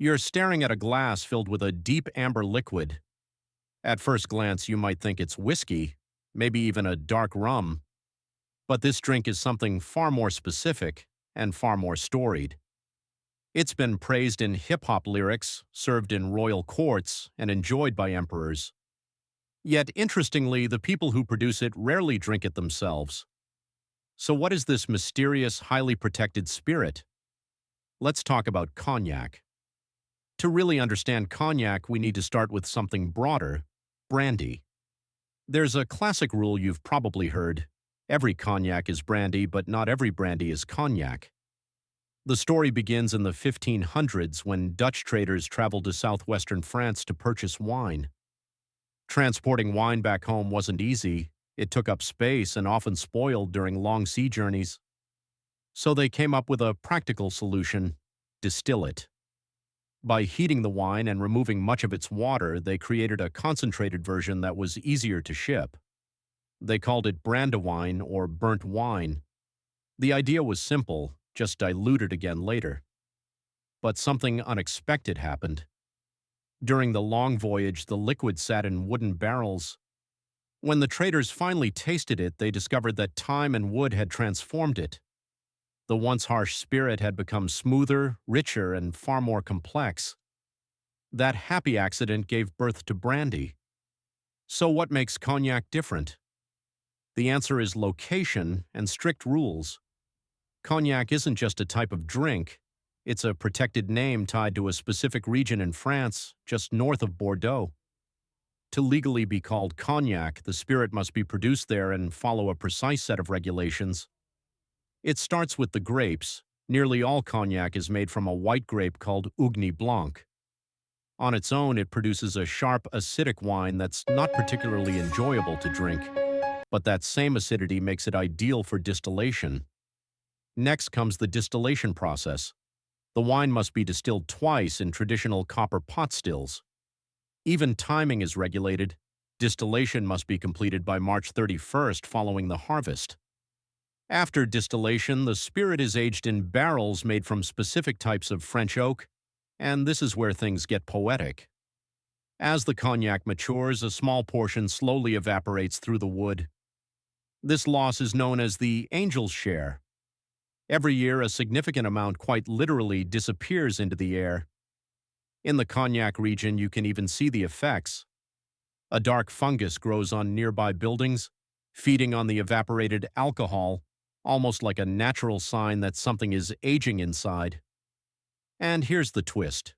You're staring at a glass filled with a deep amber liquid. At first glance, you might think it's whiskey, maybe even a dark rum, but this drink is something far more specific and far more storied. It's been praised in hip-hop lyrics, served in royal courts, and enjoyed by emperors. Yet, interestingly, the people who produce it rarely drink it themselves. So what is this mysterious, highly protected spirit? Let's talk about cognac. To really understand cognac, we need to start with something broader: brandy. There's a classic rule you've probably heard: every cognac is brandy, but not every brandy is cognac. The story begins in the 1500s when Dutch traders traveled to southwestern France to purchase wine. Transporting wine back home wasn't easy. It took up space and often spoiled during long sea journeys. So they came up with a practical solution: distill it. By heating the wine and removing much of its water, they created a concentrated version that was easier to ship. They called it brandywine or burnt wine. The idea was simple: just dilute it again later. But something unexpected happened. During the long voyage, the liquid sat in wooden barrels. When the traders finally tasted it, they discovered that time and wood had transformed it. The once harsh spirit had become smoother, richer, and far more complex. That happy accident gave birth to brandy. So what makes cognac different? The answer is location and strict rules. Cognac isn't just a type of drink. It's a protected name tied to a specific region in France, just north of Bordeaux. To legally be called cognac, the spirit must be produced there and follow a precise set of regulations. It starts with the grapes. Nearly all cognac is made from a white grape called Ugni Blanc. On its own, it produces a sharp, acidic wine that's not particularly enjoyable to drink, but that same acidity makes it ideal for distillation. Next comes the distillation process. The wine must be distilled twice in traditional copper pot stills. Even timing is regulated. Distillation must be completed by March 31st following the harvest. After distillation, the spirit is aged in barrels made from specific types of French oak, and this is where things get poetic. As the cognac matures, a small portion slowly evaporates through the wood. This loss is known as the angel's share. Every year, a significant amount quite literally disappears into the air. In the Cognac region, you can even see the effects. A dark fungus grows on nearby buildings, feeding on the evaporated alcohol, almost like a natural sign that something is aging inside. And here's the twist.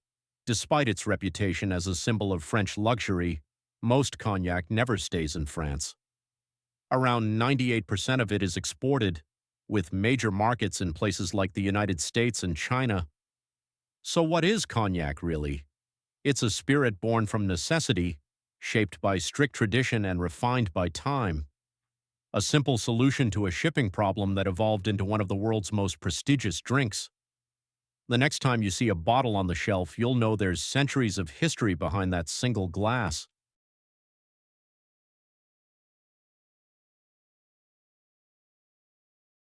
Despite its reputation as a symbol of French luxury, most cognac never stays in France. Around 98% of it is exported, with major markets in places like the United States and China. So what is cognac really? It's a spirit born from necessity, shaped by strict tradition and refined by time. A simple solution to a shipping problem that evolved into one of the world's most prestigious drinks. The next time you see a bottle on the shelf, you'll know there's centuries of history behind that single glass.